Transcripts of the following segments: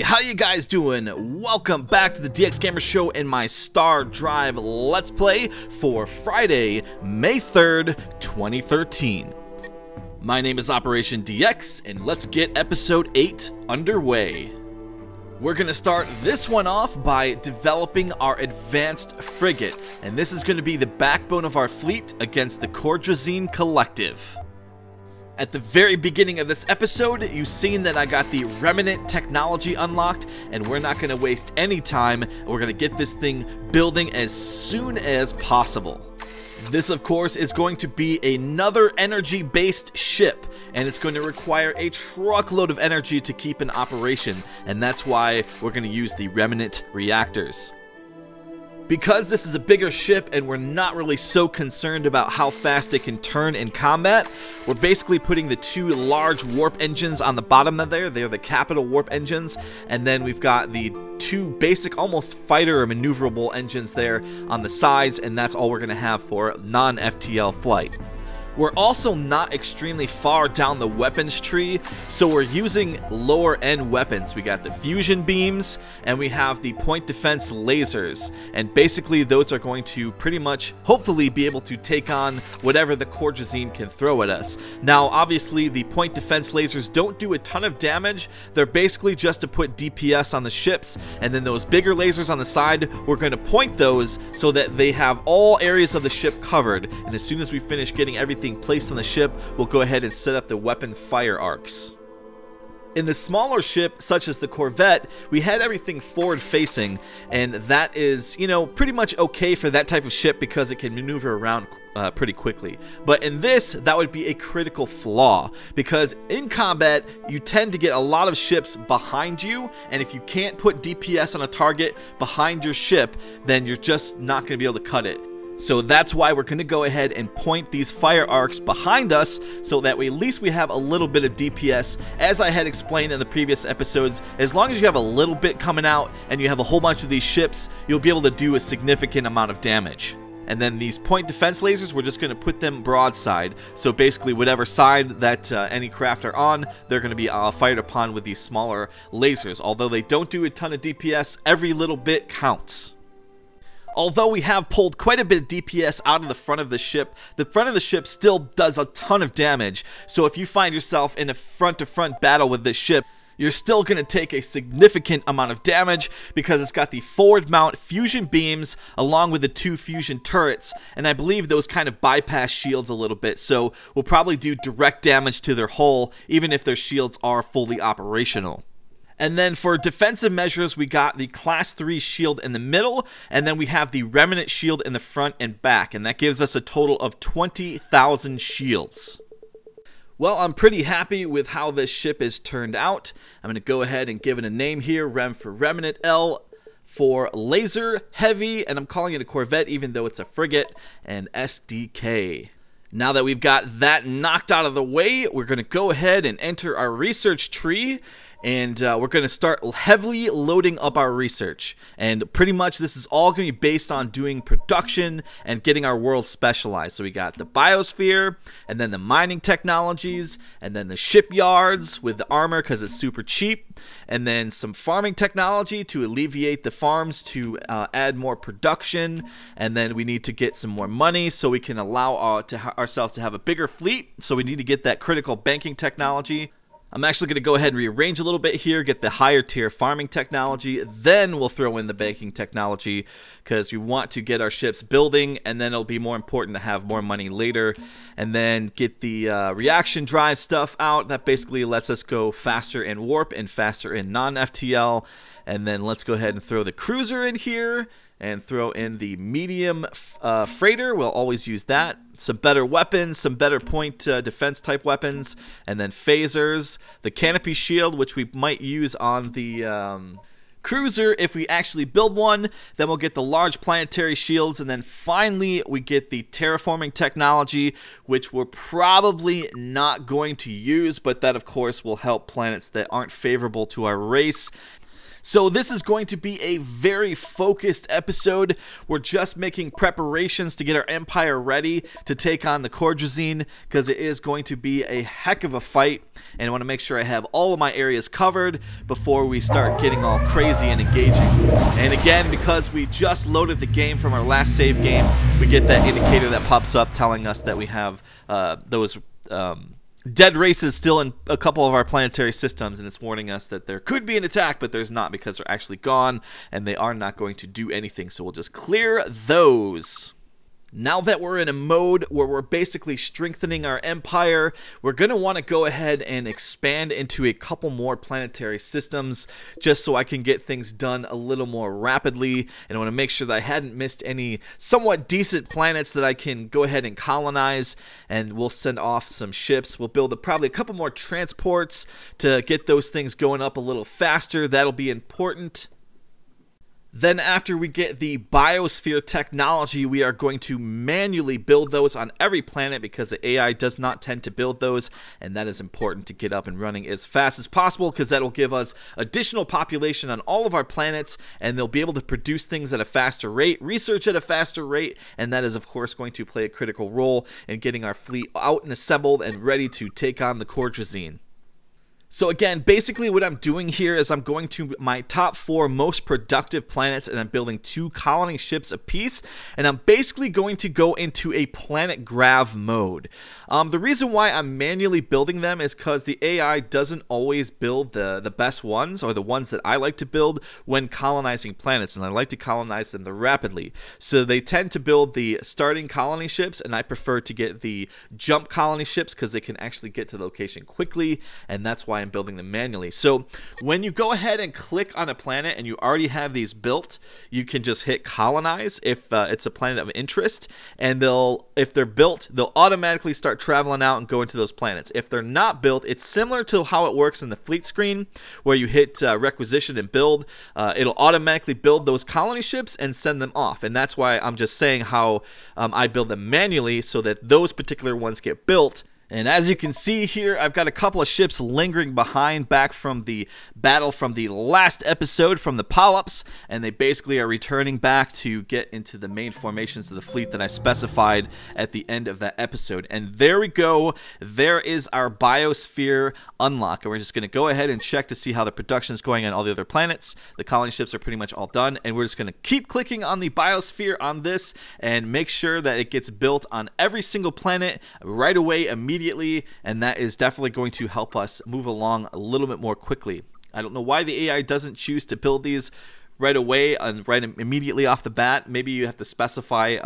how you guys doing? Welcome back to the DX Gamer Show and my Stardrive Let's Play for Friday, May 3rd, 2013. My name is OperationDx, and let's get episode 8 underway. We're going to start this one off by developing our advanced frigate, and this is going to be the backbone of our fleet against the Cordrazine Collective. At the very beginning of this episode, you've seen that I got the remnant technology unlocked, and we're not going to waste any time. We're going to get this thing building as soon as possible. This, of course, is going to be another energy-based ship, and it's going to require a truckload of energy to keep in operation, and that's why we're going to use the remnant reactors. Because this is a bigger ship and we're not really so concerned about how fast it can turn in combat, we're basically putting the two large warp engines on the bottom of there. They're the capital warp engines, and then we've got the two basic almost fighter or maneuverable engines there on the sides, and that's all we're going to have for non-FTL flight. We're also not extremely far down the weapons tree, so we're using lower end weapons. We got the fusion beams, and we have the point defense lasers, and basically those are going to pretty much, hopefully, be able to take on whatever the Cordrazine can throw at us. Now, obviously, the point defense lasers don't do a ton of damage. They're basically just to put DPS on the ships, and then those bigger lasers on the side, we're going to point those so that they have all areas of the ship covered, and as soon as we finish getting everything placed on the ship, we'll go ahead and set up the weapon fire arcs. In the smaller ship, such as the Corvette, we had everything forward facing, and that is, you know, pretty much okay for that type of ship because it can maneuver around pretty quickly. But in this, that would be a critical flaw, because in combat, you tend to get a lot of ships behind you, and if you can't put DPS on a target behind your ship, then you're just not going to be able to cut it. So that's why we're going to go ahead and point these fire arcs behind us, so that way at least we have a little bit of DPS. As I had explained in the previous episodes, as long as you have a little bit coming out and you have a whole bunch of these ships, you'll be able to do a significant amount of damage. And then these point defense lasers, we're just going to put them broadside. So basically whatever side that any craft are on, they're going to be fired upon with these smaller lasers. Although they don't do a ton of DPS, every little bit counts. Although we have pulled quite a bit of DPS out of the front of the ship still does a ton of damage. So if you find yourself in a front-to-front battle with this ship, you're still going to take a significant amount of damage because it's got the forward mount fusion beams along with the two fusion turrets, and I believe those kind of bypass shields a little bit, so we'll probably do direct damage to their hull even if their shields are fully operational. And then for defensive measures, we got the class 3 shield in the middle, and then we have the remnant shield in the front and back, and that gives us a total of 20,000 shields. Well, I'm pretty happy with how this ship is turned out. I'm going to go ahead and give it a name here, Rem for remnant, L for laser, heavy, and I'm calling it a Corvette even though it's a frigate, and SDK. Now that we've got that knocked out of the way, we're going to go ahead and enter our research tree, and we're going to start heavily loading up our research. And pretty much this is all going to be based on doing production and getting our world specialized. So we got the biosphere, and then the mining technologies, and then the shipyards with the armor because it's super cheap, and then some farming technology to alleviate the farms to add more production, and then we need to get some more money so we can allow ourselves to have a bigger fleet. So we need to get that critical banking technology. I'm actually going to go ahead and rearrange a little bit here, get the higher tier farming technology, then we'll throw in the banking technology because we want to get our ships building, and then it'll be more important to have more money later. And then get the reaction drive stuff out. That basically lets us go faster in warp and faster in non-FTL. And then let's go ahead and throw the cruiser in here and throw in the medium freighter. We'll always use that. Some better weapons, some better point defense type weapons, and then phasers, the canopy shield, which we might use on the cruiser if we actually build one. Then we'll get the large planetary shields, and then finally we get the terraforming technology, which we're probably not going to use, but that of course will help planets that aren't favorable to our race. So this is going to be a very focused episode. We're just making preparations to get our empire ready to take on the Cordrazine, because it is going to be a heck of a fight, and I want to make sure I have all of my areas covered before we start getting all crazy and engaging. And again, because we just loaded the game from our last save game, we get that indicator that pops up telling us that we have those dead races still in a couple of our planetary systems, and it's warning us that there could be an attack, but there's not, because they're actually gone and they are not going to do anything. So we'll just clear those. Now that we're in a mode where we're basically strengthening our empire, we're going to want to go ahead and expand into a couple more planetary systems, just so I can get things done a little more rapidly. And I want to make sure that I hadn't missed any somewhat decent planets that I can go ahead and colonize, and we'll send off some ships. We'll build probably a couple more transports to get those things going up a little faster. That'll be important. Then after we get the biosphere technology, we are going to manually build those on every planet, because the AI does not tend to build those, and that is important to get up and running as fast as possible, because that will give us additional population on all of our planets, and they'll be able to produce things at a faster rate, research at a faster rate, and that is of course going to play a critical role in getting our fleet out and assembled and ready to take on the Cordrazine. So again, basically what I'm doing here is I'm going to my top 4 most productive planets, and I'm building 2 colony ships apiece, and I'm basically going to go into a planet grav mode. The reason why I'm manually building them is because the AI doesn't always build the best ones, or the ones that I like to build when colonizing planets, and I like to colonize them rapidly. So they tend to build the starting colony ships, and I prefer to get the jump colony ships because they can actually get to the location quickly, and that's why I'm building them manually. So when you go ahead and click on a planet and you already have these built, you can just hit colonize if it's a planet of interest, and if they're built, they'll automatically start traveling out and go into those planets. If they're not built, it's similar to how it works in the fleet screen, where you hit requisition and build. It'll automatically build those colony ships and send them off, and that's why I'm just saying how I build them manually, so that those particular ones get built. And as you can see here, I've got a couple of ships lingering behind, back from the battle from the last episode from the polyps, and they basically are returning back to get into the main formations of the fleet that I specified at the end of that episode. And there we go. There is our biosphere unlock, and we're just going to go ahead and check to see how the production is going on all the other planets. The colony ships are pretty much all done, and we're just going to keep clicking on the biosphere on this and make sure that it gets built on every single planet right away, immediately, and that is definitely going to help us move along a little bit more quickly. I don't know why the AI doesn't choose to build these right away and right immediately off the bat. Maybe you have to specify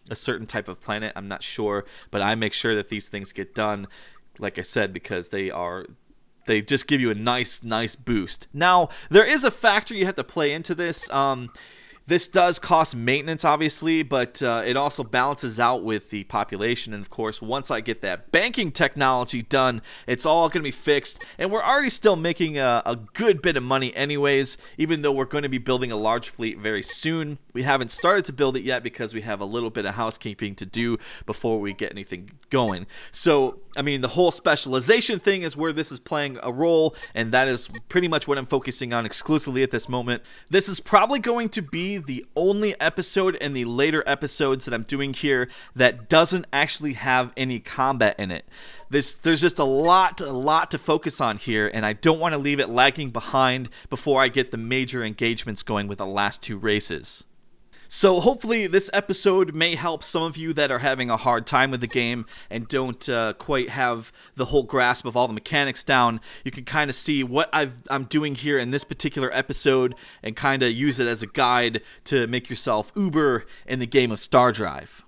a certain type of planet. I'm not sure, but I make sure that these things get done, like I said, because they just give you a nice boost. Now, there is a factor you have to play into this. This does cost maintenance, obviously, but it also balances out with the population. And of course, once I get that banking technology done, it's all going to be fixed. And we're already still making a good bit of money anyways, even though we're going to be building a large fleet very soon. We haven't started to build it yet because we have a little bit of housekeeping to do before we get anything going. So, I mean, the whole specialization thing is where this is playing a role, and that is pretty much what I'm focusing on exclusively at this moment. This is probably going to be the only episode in the later episodes that I'm doing here that doesn't actually have any combat in it. There's just a lot to focus on here, and I don't want to leave it lagging behind before I get the major engagements going with the last 2 races. So hopefully this episode may help some of you that are having a hard time with the game and don't quite have the whole grasp of all the mechanics down. You can kind of see what I'm doing here in this particular episode and kind of use it as a guide to make yourself uber in the game of Stardrive.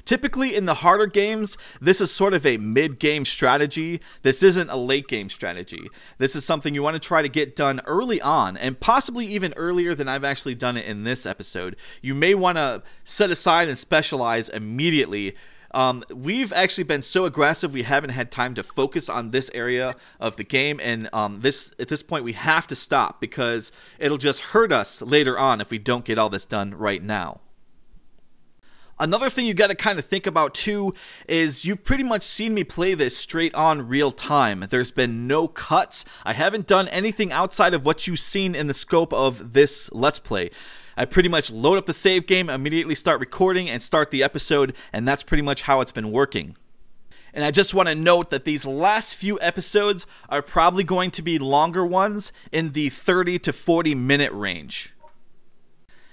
Typically in the harder games, this is sort of a mid-game strategy. This isn't a late-game strategy. This is something you want to try to get done early on, and possibly even earlier than I've actually done it in this episode. You may want to set aside and specialize immediately. We've actually been so aggressive we haven't had time to focus on this area of the game, and at this point we have to stop because it'll just hurt us later on if we don't get all this done right now. Another thing you got to kind of think about too is you've pretty much seen me play this straight on real time. There's been no cuts. I haven't done anything outside of what you've seen in the scope of this Let's Play. I pretty much load up the save game, immediately start recording, and start the episode, and that's pretty much how it's been working. And I just want to note that these last few episodes are probably going to be longer ones in the 30 to 40 minute range.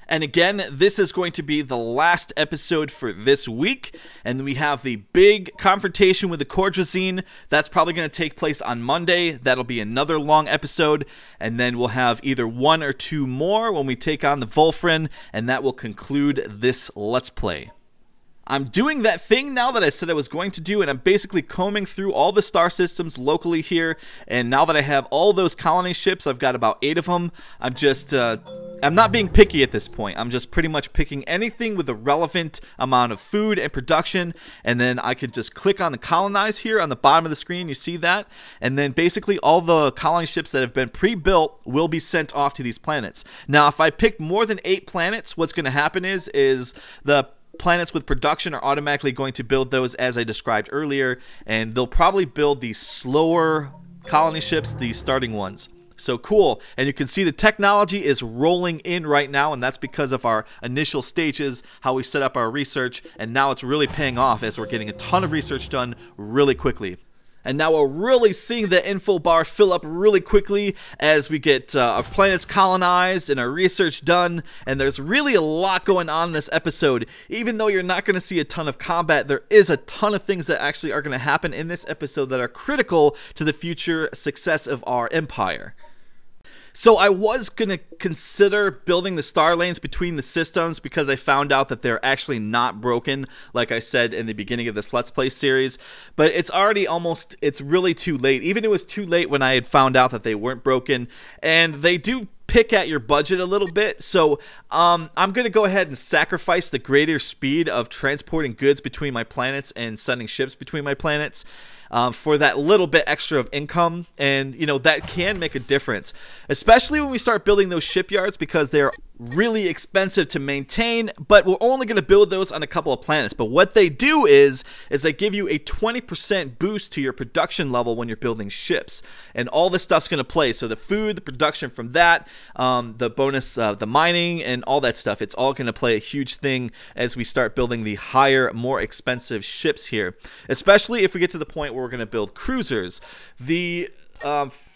And again, this is going to be the last episode for this week, and we have the big confrontation with the Cordrazine. That's probably going to take place on Monday. That'll be another long episode, and then we'll have either one or two more when we take on the Volfrin, and that will conclude this Let's Play. I'm doing that thing now that I said I was going to do, and I'm basically combing through all the star systems locally here, and now that I have all those colony ships, I've got about 8 of them, I'm not being picky at this point. I'm just pretty much picking anything with a relevant amount of food and production, and then I could just click on the colonize here on the bottom of the screen. You see that? And then basically all the colony ships that have been pre-built will be sent off to these planets. Now, if I pick more than 8 planets, what's going to happen is the planets with production are automatically going to build those as I described earlier, and they'll probably build these slower colony ships, these starting ones. So cool, and you can see the technology is rolling in right now, and that's because of our initial stages, how we set up our research, and now it's really paying off as we're getting a ton of research done really quickly. And now we're really seeing the info bar fill up really quickly as we get our planets colonized and our research done. And there's really a lot going on in this episode. Even though you're not going to see a ton of combat, there is a ton of things that actually are going to happen in this episode that are critical to the future success of our empire. So I was going to consider building the star lanes between the systems because I found out that they're actually not broken, like I said in the beginning of this Let's Play series. But it's already it's really too late. Even it was too late when I had found out that they weren't broken. And they do pick at your budget a little bit. So I'm going to go ahead and sacrifice the greater speed of transporting goods between my planets and sending ships between my planets. For that little bit extra of income, and you know that can make a difference, especially when we start building those shipyards because they're really expensive to maintain, but we're only going to build those on a couple of planets. But what they do is they give you a 20% boost to your production level when you're building ships, and all this stuff's going to play. So the food, the production from that, the bonus, the mining, and all that stuff, it's all going to play a huge thing as we start building the higher, more expensive ships here, especially if we get to the point where we're going to build cruisers. The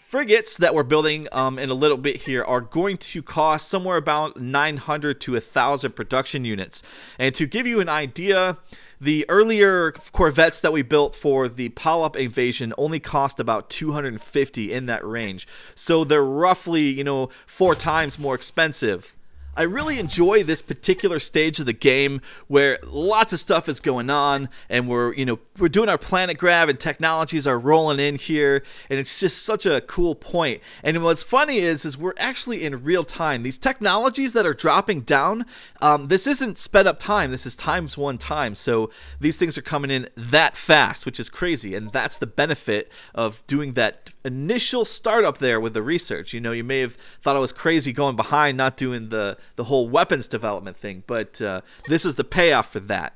frigates that we're building in a little bit here are going to cost somewhere about 900 to 1,000 production units. And to give you an idea, the earlier corvettes that we built for the Polyp invasion only cost about 250 in that range. So they're roughly, 4 times more expensive. I really enjoy this particular stage of the game where lots of stuff is going on, and we're doing our planet grab and technologies are rolling in here, and it's just such a cool point. And what's funny is we're actually in real time. These technologies that are dropping down, this isn't sped up time, this is times 1 time. So these things are coming in that fast, which is crazy, and that's the benefit of doing that initial startup there with the research. You may have thought I was crazy going behind, not doing the whole weapons development thing, but this is the payoff for that.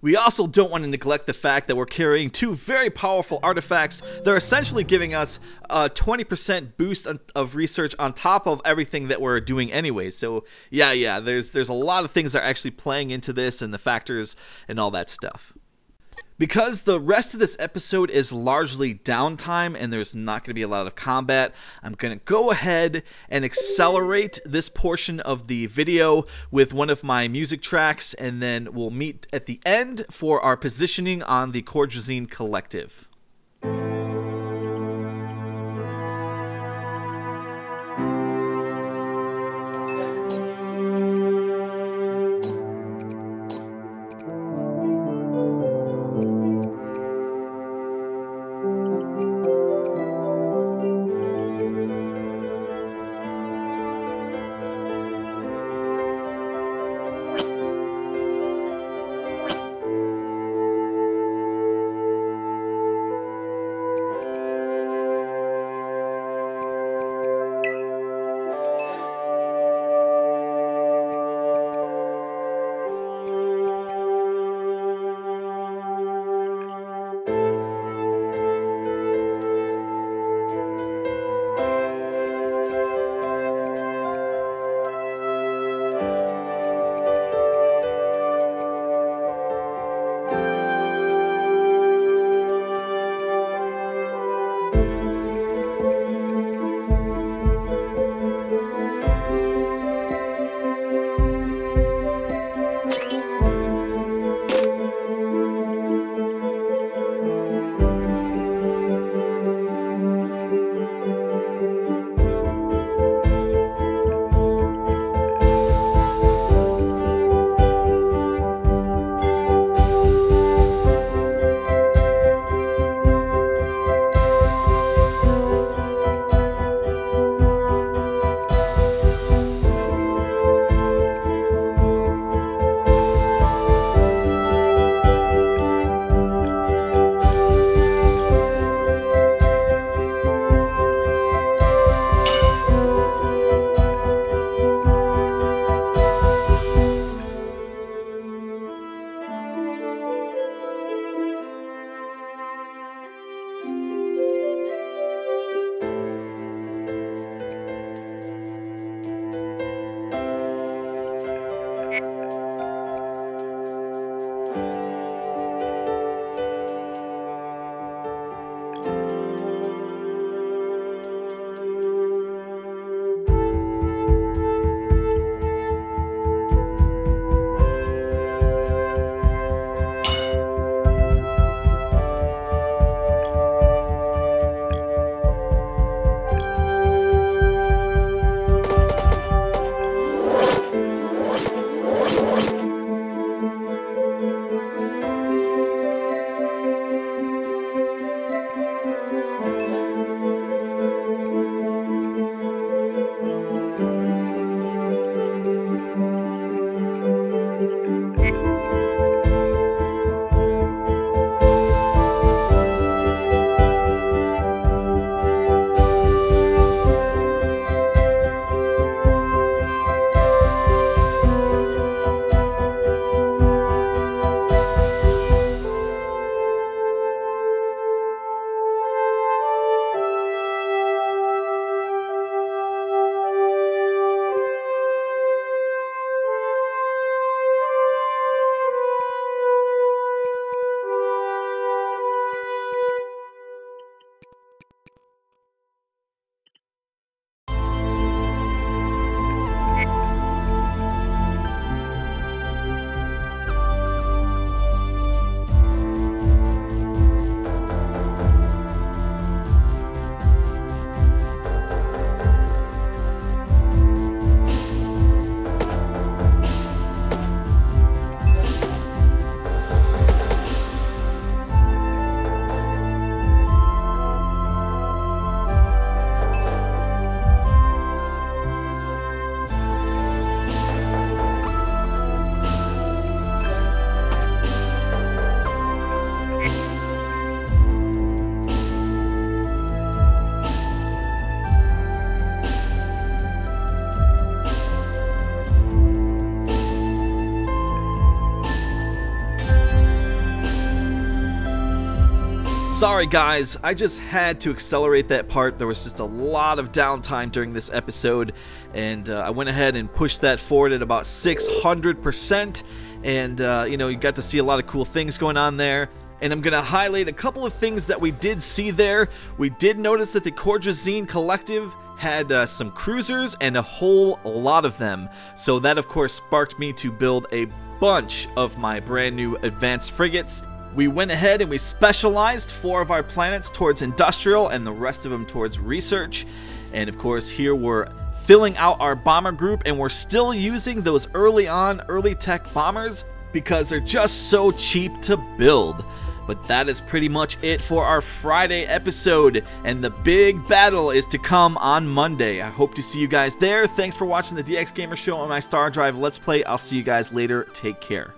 We also don't want to neglect the fact that we're carrying 2 very powerful artifacts. They're essentially giving us a 20% boost of research on top of everything that we're doing anyway. So yeah, there's a lot of things that are actually playing into this and the factors and all that stuff. Because the rest of this episode is largely downtime and there's not going to be a lot of combat, I'm going to go ahead and accelerate this portion of the video with one of my music tracks, and then we'll meet at the end for our positioning on the Cordrazine Collective. Sorry guys, I just had to accelerate that part. There was just a lot of downtime during this episode, and I went ahead and pushed that forward at about 600%, and you know, you got to see a lot of cool things going on there. And I'm going to highlight a couple of things that we did see there. We did notice that the Cordrazine Collective had some cruisers, and a whole lot of them. So that of course sparked me to build a bunch of my brand new advanced frigates. We went ahead and we specialized 4 of our planets towards industrial and the rest of them towards research. And of course here we're filling out our bomber group, and we're still using those early tech bombers because they're just so cheap to build. But that is pretty much it for our Friday episode, and the big battle is to come on Monday. I hope to see you guys there. Thanks for watching the DX Gamer Show on my Stardrive Let's Play. I'll see you guys later. Take care.